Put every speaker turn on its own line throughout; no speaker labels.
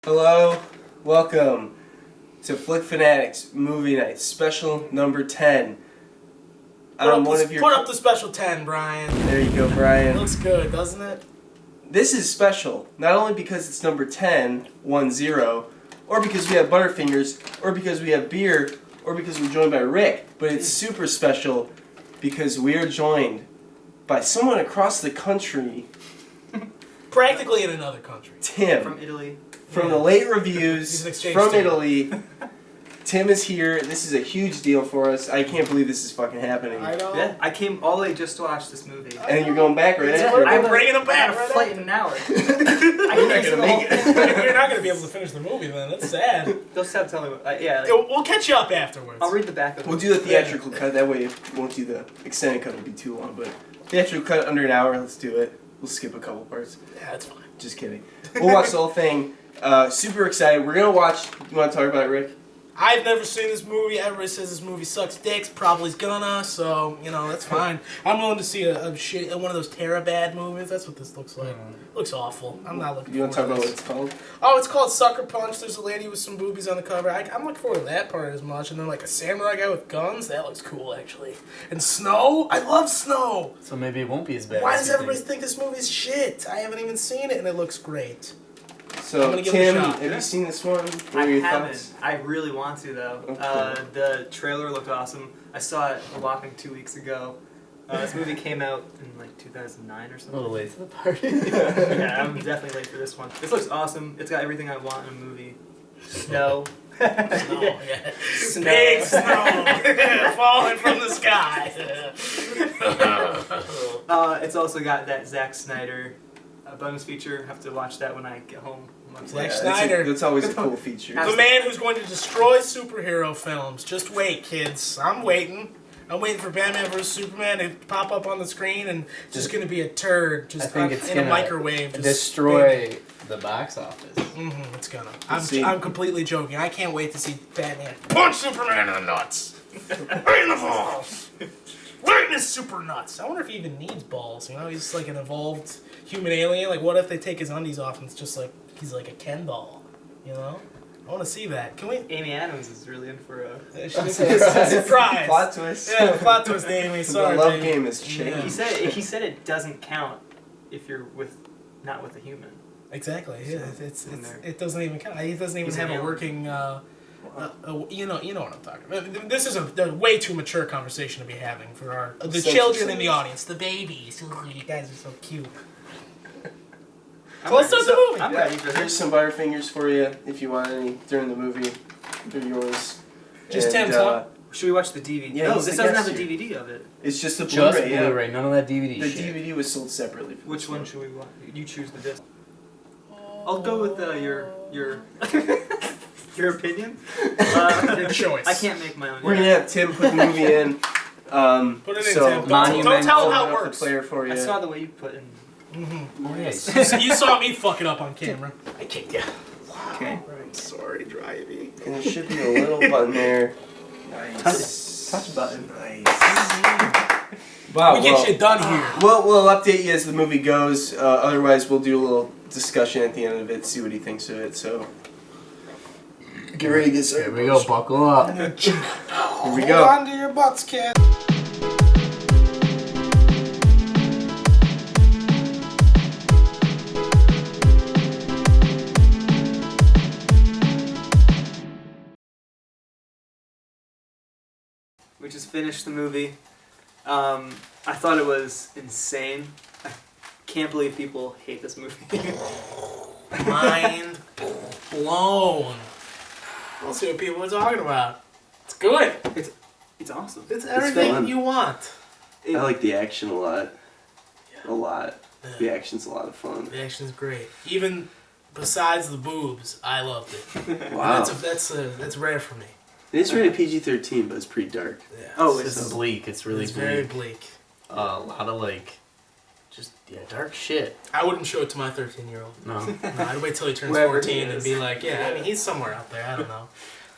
Hello, welcome to Flick Fanatics Movie Night, special number 10.
Put up the special 10, Brian.
There you go, Brian.
It looks good, doesn't it?
This is special, not only because it's number 10, 1-0, or because we have Butterfingers, or because we have beer, or because we're joined by Rick, but it's super special because we are joined by someone across the country.
Practically in another country.
Tim.
From Italy.
From the Late Reviews, from
student.
Italy. Tim is here. This is a huge deal for us. I can't believe this is fucking happening.
I know.
Yeah, I came all the way just to watch this movie.
And you're going back right after.
I'm bringing him back.
I have a flight in an hour.
You're not gonna make it.
You're not going to be able to finish the movie then. That's sad.
They'll stop telling me. Yeah,
We'll catch you up afterwards.
I'll read the back of it.
We'll do the theatrical cut. That way it won't do the extended cut. It'll be too long. But theatrical cut under an hour. Let's do it. We'll skip a couple parts.
Yeah, that's fine.
Just kidding. We'll watch the whole thing. Super excited. We're gonna watch. You want to talk about it, Rick?
I've never seen this movie. Everybody says this movie sucks dicks. Probably's gonna, so, that's fine. I'm willing to see one of those Terabad movies. That's what this looks like. Looks awful. I'm not looking
You want
forward
to talk
to
about
this.
what it's called?
Oh, it's called Sucker Punch. There's a lady with some boobies on the cover. I'm looking forward to that part as much. And then like a samurai guy with guns. That looks cool, actually. And snow. I love snow.
So maybe it won't be as bad.
Why
as
does
you
everybody
think.
think this movie's shit? I haven't even seen it, and it looks great.
So,
I'm gonna give it a
Tim,
shot.
have you seen this one? What
I
are your
haven't.
thoughts?
I really want to, though.
Okay.
The trailer looked awesome. I saw it a whopping 2 weeks ago. This movie came out in like 2009 or
A
something.
little late to the party.
Yeah, I'm definitely late for this one. This looks awesome. It's got everything I want in a movie. Snow.
Snow, yeah. Big snow falling from the sky.
It's also got that Zack Snyder bonus feature. Have to watch that when I get home.
Zack
Yeah,
Snyder.
That's always a cool feature.
The man who's going to destroy superhero films. Just wait, kids. I'm waiting. I'm waiting for Batman vs. Superman to pop up on the screen and just going to be a turd
I
just
think it's
in
gonna
a microwave. Just
destroy the box office.
It's gonna.
see.
I'm completely joking. I can't wait to see Batman punch Superman in the nuts. Right in the balls. Right in his super nuts. I wonder if he even needs balls. He's just like an evolved human alien. Like, what if they take his undies off and it's just like he's like a Ken doll? I want to see that. Can we?
Amy Adams is really in for a...
Surprise!
Plot twist.
Yeah, plot twist, Amy. Sorry,
the love
babe.
game is changed.
Yeah.
He said it doesn't count if you're not with a human.
Exactly. Yeah,
So,
it doesn't even count. He doesn't even
He's
have
an
a
alien.
working. You know what I'm talking about. This is a way too mature conversation to be having for the children in the audience, the babies. Ooh, you guys are so cute. So let's start the movie.
I'm ready for
Here's
this.
some Butterfingers for you if you want any during the movie. They're yours.
Just
And,
Tim's, huh?
Should we watch the DVD?
Yeah,
no,
he's
this
the
doesn't have
guest
the
here.
DVD of it.
It's just the
Just
Blu-ray. Yeah.
Blu-ray, none of that DVD
The
shit.
DVD was sold separately. For
Which
this
one should we watch? You choose the disc. I'll go with your your opinion.
Your choice.
I can't make my own.
We're gonna have Tim put the movie in.
Put it in,
so
Tim. Don't tell him how it
Open up
works.
the player for you.
I saw the way you put in.
Oh, yes.
You saw me fuck it up on camera. I kicked you.
Okay.
I'm sorry, Drivey.
And there should be a little button there. Nice.
Touch button.
Nice. Wow.
We get shit done here.
We'll update you as the movie goes. Otherwise, we'll do a little discussion at the end of it, see what he thinks of it. So, get ready to get started.
Here we go, buckle up.
Here we
Hold
go.
on to your butts, kid.
We just finished the movie. I thought it was insane. I can't believe people hate this movie.
Mind blown. We'll see what people are talking about. It's good.
It's awesome.
It's
fun.
everything you want.
I like the action a lot. A lot.
Yeah.
The action's a lot of fun.
The action's great. Even besides the boobs, I loved it.
Wow.
That's rare for me.
It's rated PG-13, but it's pretty dark.
Yeah.
Oh,
It's bleak. It's really
It's
bleak.
very bleak.
A lot of dark shit.
I wouldn't show it to my 13-year-old.
No.
No, I'd wait till he turns
Wherever he
14 and
is.
be like, yeah, I mean, he's somewhere out there. I don't know.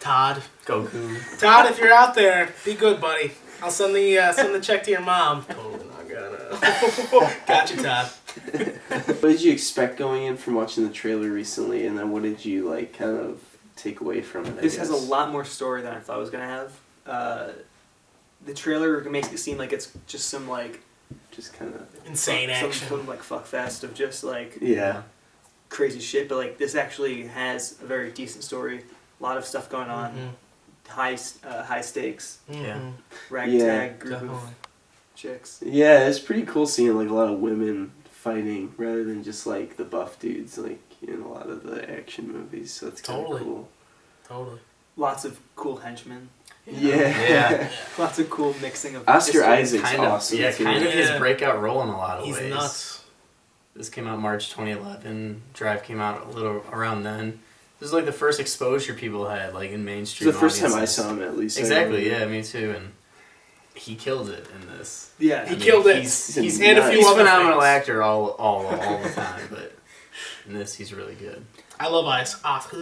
Todd.
Goku.
Todd, if you're out there, be good, buddy. I'll send the check to your mom. Totally not gonna. Gotcha, Todd.
What did you expect going in from watching the trailer recently, and then what did you like kind of take away from it?
This has a lot more story than I thought it was gonna have. The trailer makes it seem like it's just some like
just kind of
Insane action.
some like fuck fest of just like
yeah.
crazy shit. But like this actually has a very decent story. A lot of stuff going on. High stakes.
Yeah.
Ragtag group
Definitely.
of chicks.
Yeah, it's pretty cool seeing like a lot of women fighting rather than just like the buff dudes like in a lot of the action movies. So it's kind of
Totally.
cool.
Totally.
Lots of cool henchmen.
Yeah.
Lots of cool mixing of
Oscar
history.
Isaac's
Kind of,
awesome.
yeah,
too.
kind of his
Yeah.
breakout role in a lot of
He's
ways.
nuts.
This came out March 2011. Drive came out a little around then. This is like the first exposure people had, like in mainstream.
It's the first time I
audiences.
saw him, at least.
Exactly. Yeah, me too. And he killed it in this.
Yeah.
He killed it.
He's
And a few
he's a
other
phenomenal
things.
actor all the time, but in this he's really good.
I love Oscar.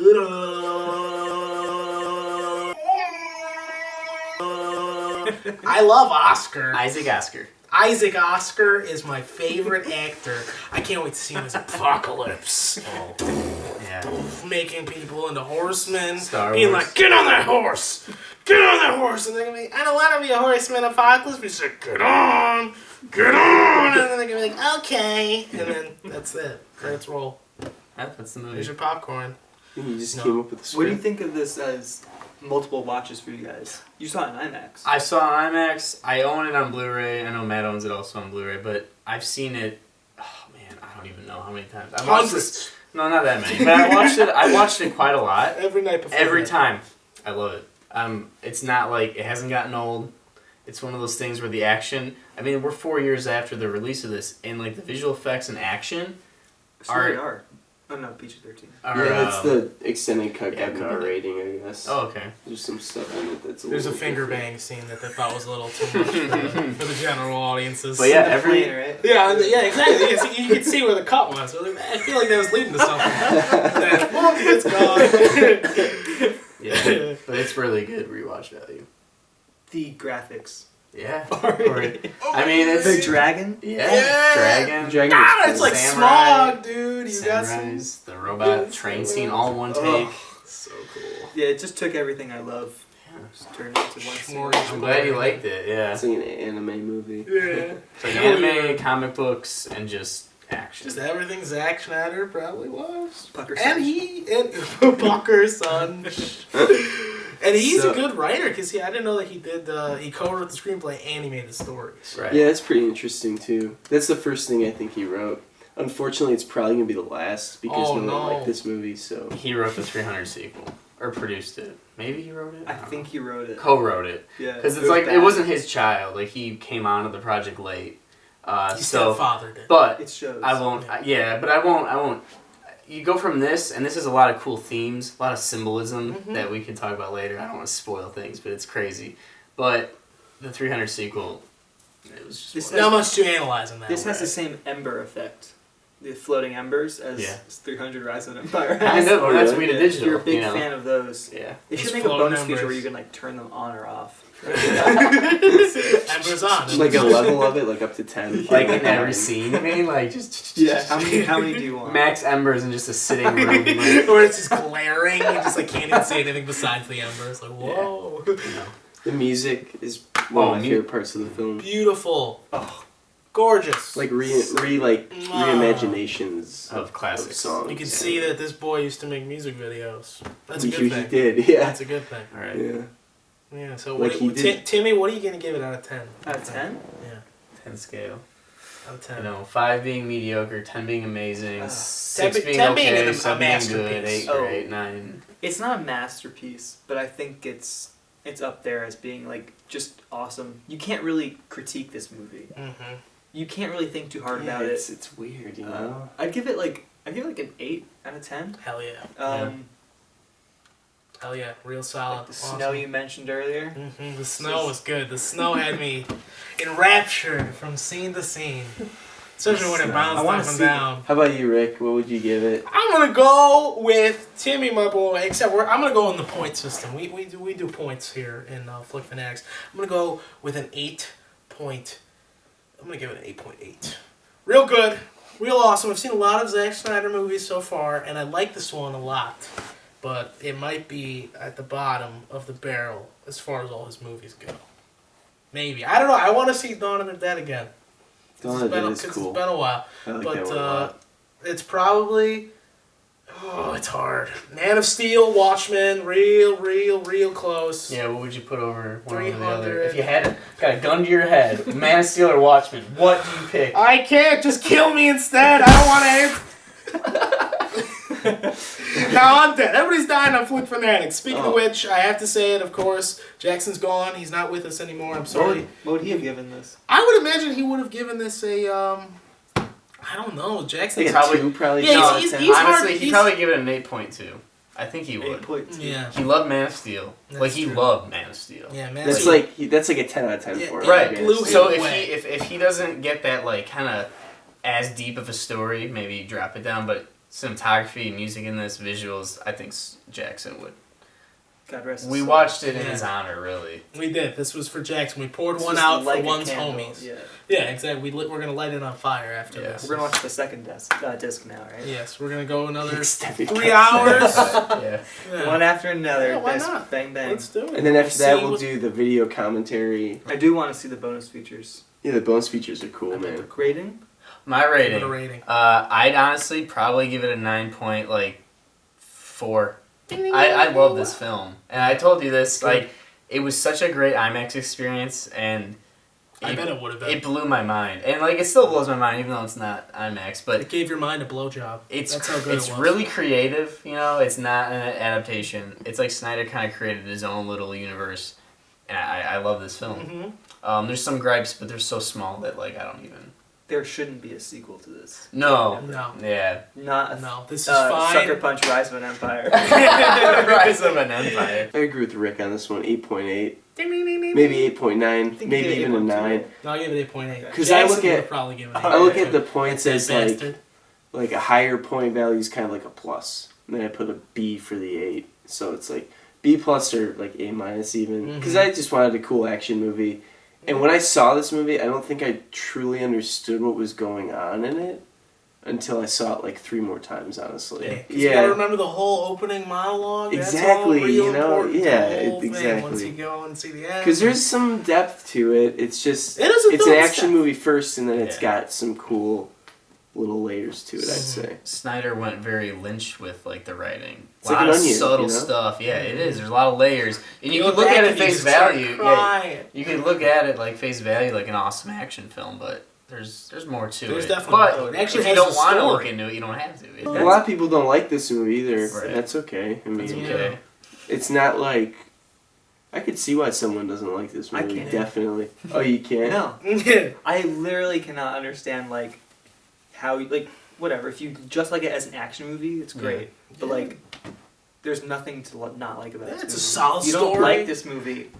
I love Oscar.
Isaac Oscar.
Isaac Oscar is my favorite actor. I can't wait to see him as Apocalypse.
Yeah.
Making people into horsemen.
Star
being
Wars.
like, get on that horse! Get on that horse! And they're gonna be, I don't want to be a horseman, Apocalypse. But he's like, get on! Get on! And then they're gonna be like, okay. And then that's it. Credits roll.
Yeah, that's the movie.
Here's your popcorn.
He just
No.
came up with the
What do you
script.
think of this as multiple watches for you guys? You saw it in IMAX.
I saw it on IMAX. I own it on Blu-ray. I know Matt owns it also on Blu-ray, but I've seen it. Oh man, I don't even know how many times. I watched
Hundreds.
No, not that many. But I watched it quite a lot.
Every night before.
Every
bed.
time. I love it. It's not like it hasn't gotten old. It's one of those things where the action. I mean, we're 4 years after the release of this, and like the visual effects and action
So
are-
they are. Oh no, PG-13.
are.
Yeah, that's the extended cut
yeah,
got an
cool.
R rating, I guess.
Oh, okay.
There's some stuff in it that's
There's a
little
finger
different.
bang scene that they thought was a little too much for the general audiences.
But yeah,
The
every.
plane, right?
Yeah, exactly. Yeah, so you could see where the cut was. I feel like that was leading to something. And then, whoop, it's gone.
Yeah, but it's really good rewatch value.
The graphics.
Yeah. I mean, it's.
The dragon.
Yeah.
Yeah.
Dragon.
Dragon
Ah,
is
it's
cool.
like
Samurai.
Smog, dude. You got some.
Samurais, the robot train scene, all in one take.
So cool.
Yeah, it just took everything I love.
Yeah.
Just turned it into one
More
scene.
I'm glad you liked it. Yeah.
It's like an anime movie.
Yeah.
It's like
Hell
anime,
yeah.
comic books, and just action.
Just everything Zack Schneider probably was.
Pucker
And Pucker's son. And he's
So-
a good writer because I didn't know that he did. He co-wrote the screenplay and he made the stories.
Right.
Yeah, that's pretty interesting too. That's the first thing I think he wrote. Unfortunately, it's probably gonna be the last because
Oh,
no one
no.
liked this movie. So
He wrote the 300 sequel. Or produced it. Maybe he wrote it?
I
don't
think
know.
he wrote it.
Co-wrote it.
Yeah.
Because it's
was
like, it
bad.
wasn't his child. Like, he came onto the project late.
His
So,
stepfather did.
but
It shows.
I won't, yeah, but I won't. You go from this, and this has a lot of cool themes, a lot of symbolism
Mhm.
that we can talk about later. I don't want to spoil things, but it's crazy. But the 300 sequel, it was just...
This
Not much to analyze in that.
This has
way.
the same ember effect. The floating embers as
Yeah.
300 Rise of an Empire.
Kind of,
Oh,
that's
really?
Weta
Yeah,
Digital.
if you're a big
you know?
fan of those,
Yeah.
they
Those
should make a
floating
bonus feature where
embers.
you can like turn them on or off.
Embers on.
like a level of it, like up to 10.
Like in every scene, I mean, like just...
Yeah. How many do you want?
Max embers in just a sitting room. Like,
Or it's just glaring. You just like can't even see anything besides the embers. Like whoa,
you know.
The music is one
Oh,
of my favorite parts of the film.
beautiful,
Oh,
gorgeous.
Like
Mwah.
reimaginations
Of classics.
songs.
You can see that this boy used to make music videos. That's a
He
good thing.
did, yeah.
That's a good thing.
All right.
Yeah.
Yeah. So
Like
what,
he did.
Timmy, what are you gonna give it out of 10?
out of 10?
Yeah,
10 scale.
out of 10.
You know, 5 being mediocre, 10 being amazing, 6
10
being
10 being
okay,
a
7 being good,
masterpiece.
8
Oh.
great, 9.
It's not a masterpiece, but I think it's up there as being like just awesome. You can't really critique this movie.
Mm-hmm.
You can't really think too hard
Yeah,
about
it's weird, you know?
I'd give it like an 8 out of 10.
Hell yeah. Hell yeah. Real solid.
The snow you mentioned earlier.
Mm-hmm. The snow was good. The snow had me enraptured from scene to scene. Especially when it
Snow.
I
bounced
wanna
up and
see
down.
How about you, Rick? What would you give it?
I'm gonna go with Timmy, my boy. Except I'm gonna go on the point system. We do points here in Flick Fanatics. I'm gonna go with an 8 point. I'm gonna give it an 8.8. Real good. real awesome. I've seen a lot of Zack Snyder movies so far, and I like this one a lot. But it might be at the bottom of the barrel as far as all his movies go. Maybe. I don't know. I want to see Dawn of the Dead again.
Dawn of the Dead is cool.
It's been a while.
I like that one a lot.
It's probably... Oh, it's hard. Man of Steel, Watchmen, real close.
Yeah, what would you put over one over the
300.
other? If you had got a gun to your head, Man of Steel or Watchmen, what do you pick?
I can't. Just kill me instead. I don't want to. Now I'm dead. Everybody's dying on Flick Fanatics. Speaking of which, I have to say it, of course. Jackson's gone. He's not with us anymore. I'm sorry.
What would he have given this?
I would imagine he would have given this a, I don't know. Jackson
Like a
probably-
2, probably.
Yeah,
No,
he's
Honestly,
hard.
he'd probably give it an 8.2. I think he would.
8.2.
Yeah.
He loved Man of Steel.
That's
he
true.
loved Man of Steel.
Yeah, man.
That's
So-
like a 10 out of 10 for him.
Right.
I
Blew
guess.
him
So
away.
if he doesn't get that like kind of as deep of a story, maybe drop it down. But cinematography, music in this, visuals, I think Jackson would.
God rest his
We
soul.
watched it in
Yeah.
his honor, really.
We did. This was for Jackson. We poured
This
one
was
out
like
for
a
one's
candle.
homies.
Yeah.
Yeah, exactly. We're going to light it on fire after
Yeah.
this.
We're gonna watch the second disc now, right?
Yes, we're going to go another
Extended
3
cut.
hours.
Yeah.
Yeah.
One after another.
Yeah, why
Disc,
not?
Bang bang.
Let's do it.
And then after that,
See
we'll
what-
do the video commentary.
I do want to see the bonus features.
Yeah, the bonus features are cool, man.
Rating?
My
Give
rating.
it a rating.
I'd honestly probably give it a 9.4. I love this film, and I told you this. Like, it was such a great IMAX experience, and
I bet it would have been.
it blew my mind. And like, it still blows my mind, even though it's not IMAX. But
It gave your mind a blowjob.
it's
That's how good
it's
it was.
really creative. You know, it's not an adaptation. It's like Snyder kind of created his own little universe, and I love this film.
Mhm.
There's some gripes, but they're so small that like I don't even.
There shouldn't be a sequel to this.
No.
No.
Yeah.
Not a
No, this is fine.
Sucker Punch Rise of an Empire.
Rise of an Empire.
I agree with Rick on this one. 8.8,
Ding, ding, ding, ding,
maybe
ding.
8.9,
think
maybe
you did
even a
8.2.
9.
No, I give it 8.8.
'Cause I look
Jackson
at-
would probably give it
I look
8.8.
at the points
That
as
bastard.
like a higher point value is kind of like a plus. And then I put a B for the 8, so it's like B plus or like A minus even. Because I just wanted a cool action movie. And when I saw this movie, I don't think I truly understood what was going on in it until I saw it like 3 more times, honestly.
Yeah, 'cause you gotta remember the whole opening monologue.
Exactly,
That's all real
you know,
important,
yeah,
the whole thing,
exactly.
Once you go and see the end.
Because there's some depth to it. It's just
It is a
it's an
dope
action
step.
movie first, and then it's
Yeah.
got some cool little layers to it. I'd say.
Snyder went very Lynch with like the writing.
It's
A
like
lot
an
of
onion,
subtle
you know?
stuff. Yeah, it is. There's a lot of layers, and you
Go
can look
back
at it
and you
face
just start
value. Yeah,
crying.
you can look at it like face value, like an awesome action film, but there's more to
There's
it.
definitely
but
more. It actually
if you
has
don't
a
want to
story.
look into it, you don't have to.
A lot of people don't like this movie either.
Right.
That's okay. I mean,
It's
Yeah.
okay.
it's not like I could see why someone doesn't like this
I
movie.
can't.
Definitely. Oh, you can't?
No.
Yeah.
I literally cannot understand like how like whatever. If you just like it as an action movie, it's great. But like, there's nothing to not like about
Yeah,
this
it's a
movie.
solid
You don't
story.
like this movie.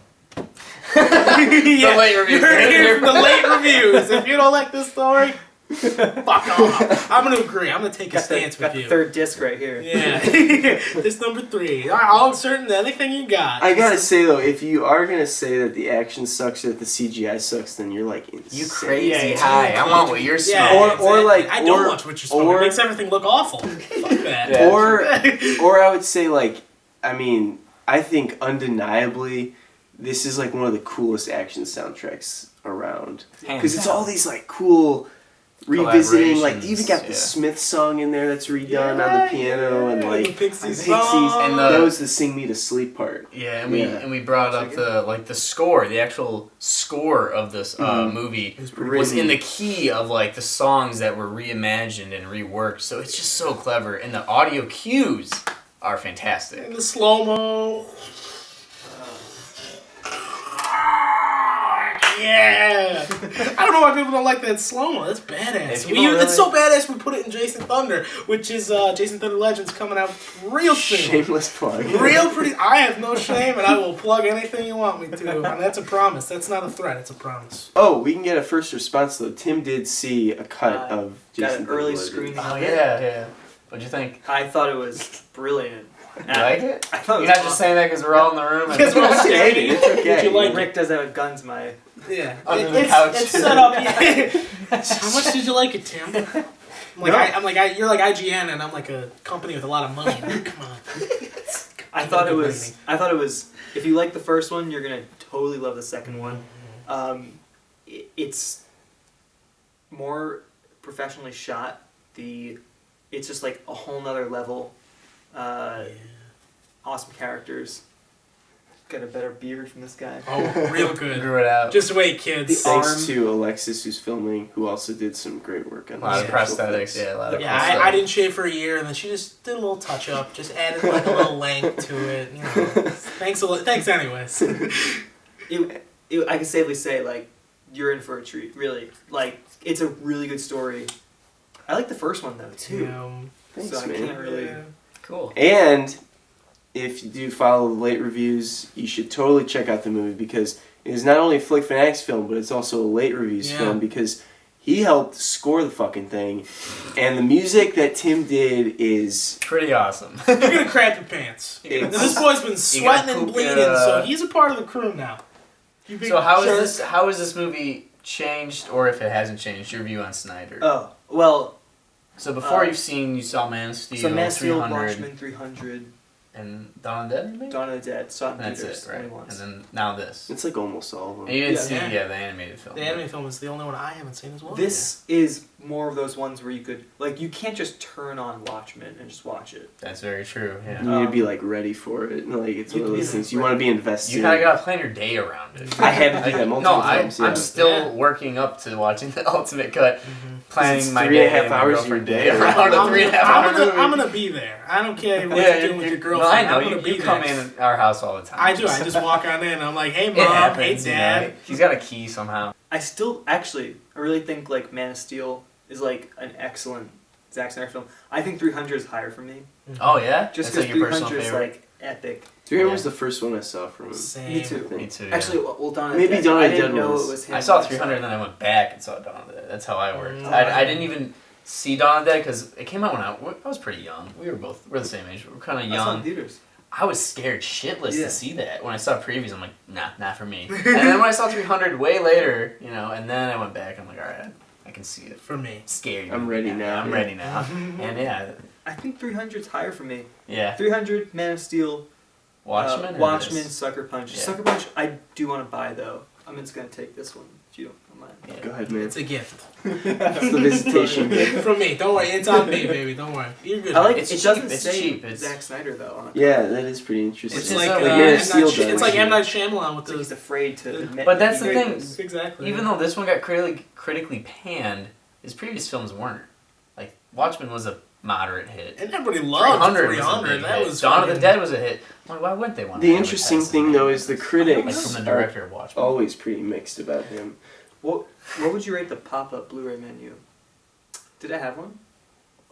Yeah,
late reviews.
You're here for the late reviews. If you don't like this story, fuck off. I'm gonna agree. I'm gonna take a
Got
stance
got
with
the
you.
third disc right here.
Yeah. This number 3. I'll insert in anything you got.
I gotta say though, if you are gonna say that the action sucks or that the CGI sucks, then you're like insane.
You crazy
Yeah, it's
high.
too
I want what you're
Yeah,
smoking.
Or like-
I don't
or-
watch what you're smoking.
or-
It makes everything look awful. Fuck that.
Yeah.
Or I would say like, I mean, I think undeniably, this is like one of the coolest action soundtracks around because it's all these like cool revisiting. Like you even got the
Yeah.
Smith song in there that's redone on the piano and like
the Pixies
and
the-
that was the "Sing Me to Sleep" part.
Yeah,
Yeah.
and we brought up the score, the actual score of this movie was in the key of like the songs that were reimagined and reworked. So it's just so clever, and the audio cues are fantastic.
And the slow-mo. Yeah! I don't know why people don't like that slow-mo. That's badass.
If you don't
It's so badass we put it in Jason Thunder, which is Jason Thunder Legends coming out real soon.
Shameless plug.
Real pretty. I have no shame, and I will plug anything you want me to. And that's a promise. That's not a threat. It's a promise.
Oh, we can get a first response though. Tim did see a cut of
Got
Jason
an early
Derulo.
screening
Oh
of it.
yeah. What'd you think?
I thought it was brilliant.
You like it?
I thought it
You're
was
not
awesome.
just saying that because we're all in the room.
Because we're all
It's
staring
okay.
at
It's
you.
okay.
Did you like
Rick does that with guns, my.
Yeah.
Under the
It's-
couch.
It's set up. Yeah. How much did you like it, Tim? You're like IGN, and I'm like a company with a lot of money. Come on.
I thought it was. If you like the first one, you're gonna totally love the second one. It's more professionally shot. It's just like a whole nother level. Awesome characters. Got a better beard from this guy.
Oh, real good.
Grew it out.
Just wait, kids.
Thanks to Alexis, who's filming, who also did some great work on
A lot of
special
prosthetics,
effects.
yeah, a lot of
Yeah,
prosthetics.
I didn't shave for a year, and then she just did a little touch up, just added like a little length to it. You know. Thanks anyways.
I can safely say, like, you're in for a treat. Really, like, it's a really good story. I like the first one though too.
Thanks,
so I
man.
can't really.
Yeah.
Cool.
And if you do follow the late reviews, you should totally check out the movie because it is not only a Flick Fanatics film, but it's also a late reviews film because he helped score the fucking thing, and the music that Tim did is
pretty awesome.
You're gonna crap your pants. Now, this boy's been sweating and bleeding, so he's a part of the crew now.
So how is this movie changed, or if it hasn't changed, your view on Snyder?
Oh well.
So before you saw Man of Steel,
So Man of Steel,
300,
Watchmen, 300,
and Dawn of the Dead, maybe?
Dawn of the Dead, saw it in
That's
theaters,
it, right?
only once.
And then now this.
it's like almost all of them.
And you didn't see
Yeah.
the animated film.
The anime film is the only one I haven't seen as well.
This is more of those ones where you could, like, you can't just turn on Watchmen and just watch it.
That's very true. Yeah.
You need to be like ready for it. Like it's one of those things you want to be invested.
You kind of gotta plan your day around it.
I had to do that multiple times.
I'm still working up to watching the ultimate cut, planning my
3.5
day and my
hours
girlfriend
of your
day
day.
around a 3.5 hour movie.
I'm gonna be there. I don't care what you're doing with your girlfriend.
No, I know.
I'm gonna be
You come
there.
in our house all the time.
I do. I just walk on in and I'm like, hey
It
mom,
happens,
hey
you
dad.
know. He's got a key somehow.
I really think, like, Man of Steel is, like, an excellent Zack Snyder film. I think 300 is higher for me.
Oh yeah,
Just
that's
because
like your personal
300 is,
favorite.
like, epic.
300 was the first one I saw from him.
Same.
Me too.
Me too. Yeah.
Actually, well, Dawn of the
Maybe
Dead,
Dawn of
I
the
didn't
Dead
know
was-
it was him.
I saw 300 and then I went back and saw Dawn of the Dead. That's how I worked. I didn't even see Dawn of the Dead because it came out when I was pretty young. We're the same age. We were kind of
I saw it in
young.
theaters.
I was scared shitless
Yeah.
to see that. When I saw previews, I'm like, nah, not for me. And then when I saw 300 way later, you know, and then I went back, I'm like, all right, I can see it.
For me.
Scary.
I'm ready now.
I'm ready now. And yeah,
I think 300 is higher for me.
yeah.
300, Man of Steel,
Watchmen. or
Watchmen,
this?
Sucker Punch.
Yeah.
Sucker Punch, I do want to buy though. I'm just gonna take this one if you don't mind.
Yeah.
Go ahead, man.
It's a gift.
It's the visitation gift.
From me. Don't worry. It's on me, baby. Don't worry. You're good.
I like
It's
it.
cheap,
Doesn't
it's
say
cheap, it's-
Zack Snyder though on it.
Yeah, that is pretty interesting.
It's
It's
like,
like
Man
M.
of
Night
Steel
Sh-
does.
it's like M. Night Shyamalan with
It's like he's
the...
afraid to admit.
But that's
that
the
he
thing.
is.
Exactly.
Even though this one got critically panned, his previous films weren't. Like Watchmen was a moderate hit.
And everybody loved
300
300.
was a big
That
hit.
was
Dawn of the
fucking-
Dead was a hit. Why wouldn't they want to
The interesting thing though is the
like
critics
from the director of Watchmen?
are always pretty mixed about him.
What would you rate the pop-up Blu-ray menu? Did I have one?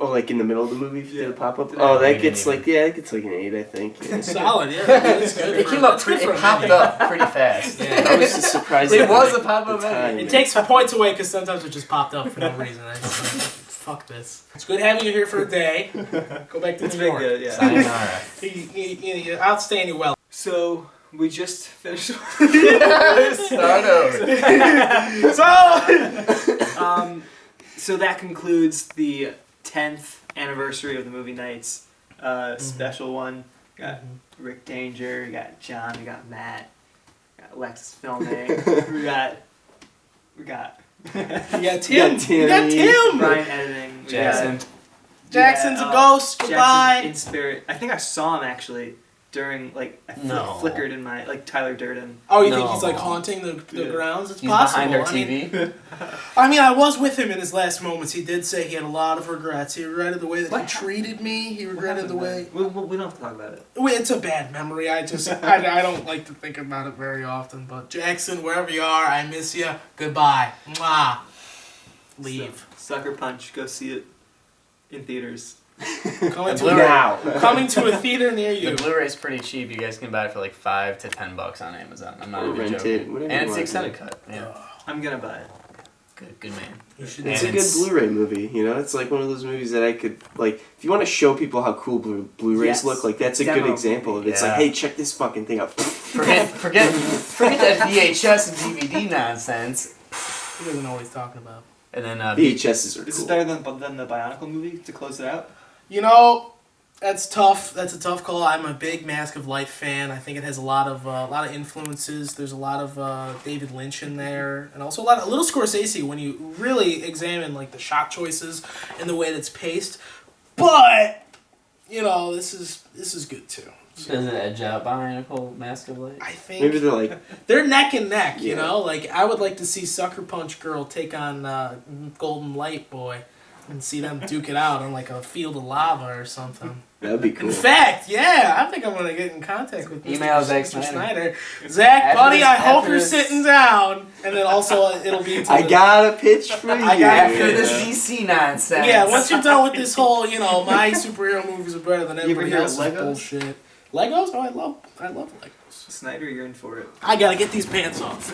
Oh, like in the middle of the movie, if you
Yeah.
did a pop up.
Did
Oh,
I-
that
We
gets
didn't
like it gets like an 8, I think. Yeah.
Solid, yeah. That's good.
It came up
That's good
pretty.
for
It
a
popped
menu.
up pretty fast.
I was just surprised.
It
at
was
the-
a pop-up
the
menu.
time.
It takes points away because sometimes it just popped up for no reason. I just like, fuck this. It's good having you here for a day. Go back to
It's
New
been
York.
good, yeah.
Sayonara.
You outstanding well.
So we just finished.
Start over.
So that concludes the 10th anniversary of the movie nights special one. Got Rick Danger, we got John, we got Matt, we got Alexis filming, we got
You got
You
Tim.
got
You got
Timmy.
Tim.
Brian editing, we
Jackson.
got-
Jackson's
yeah,
a ghost.
Jackson
Goodbye.
in spirit. I think I saw him actually during
No.
flickered in my Tyler Durden.
Oh, you think
No.
he's like haunting the
Yeah.
grounds? It's
He's
possible.
behind our
I mean,
TV.
I mean, I was with him in his last moments. He did say he had a lot of regrets. He regretted the way that he
What?
treated me. He regretted the way.
We don't have to talk about it.
It's a bad memory. I don't like to think about it very often. But Jackson, wherever you are, I miss you. Goodbye. Mwah. Leave.
So, Sucker Punch. Go see it in theaters.
Coming to,
Blu-ray.
Now.
coming to a theater near
The
you.
Blu-ray's pretty cheap. You guys can buy it for like $5 to $10 on Amazon. I'm not
Or
even
rent
joking.
it, whatever
And
you
it's the
wanna
extended
do.
cut. Yeah.
I'm gonna buy it.
Good man.
You should.
It's
And
a good
it's-
Blu-ray movie, you know. It's like one of those movies that I could like. If you want to show people how cool Blu-rays
Yes.
look, like that's a
Demo
good example of it. It's
Yeah.
like, hey, check this fucking thing out.
Forget that VHS and DVD nonsense.
He doesn't know what he's talking about.
And then
VHSs are
This
cool.
is better than the Bionicle movie to close it out.
You know, that's tough. That's a tough call. I'm a big Mask of Light fan. I think it has a lot of influences. There's a lot of David Lynch in there, and also a little Scorsese when you really examine like the shot choices and the way that's paced. But you know, this is good too.
Does it edge out Bionicle Mask of Light?
I think
Maybe they're like
they're neck and neck. You
Yeah.
know, like I would like to see Sucker Punch Girl take on Golden Light Boy. And see them duke it out on like a field of lava or something.
that'd be cool.
In fact, yeah, I think I'm gonna get in contact with
Email Zack
Mr.
Snyder.
Snyder. Zach,
After
buddy,
this-
I hope
after
you're
this-
sitting down. And then also it'll be. To
I
the-
got a pitch for you.
I got-
After
Yeah.
this DC nonsense.
Yeah, once you're done with this whole, you know, my superhero movies are better than
You ever
everybody
hear of
else's
Legos?
bullshit. Legos? Oh, I love Legos.
Snyder, you're in for it.
I gotta get these pants off.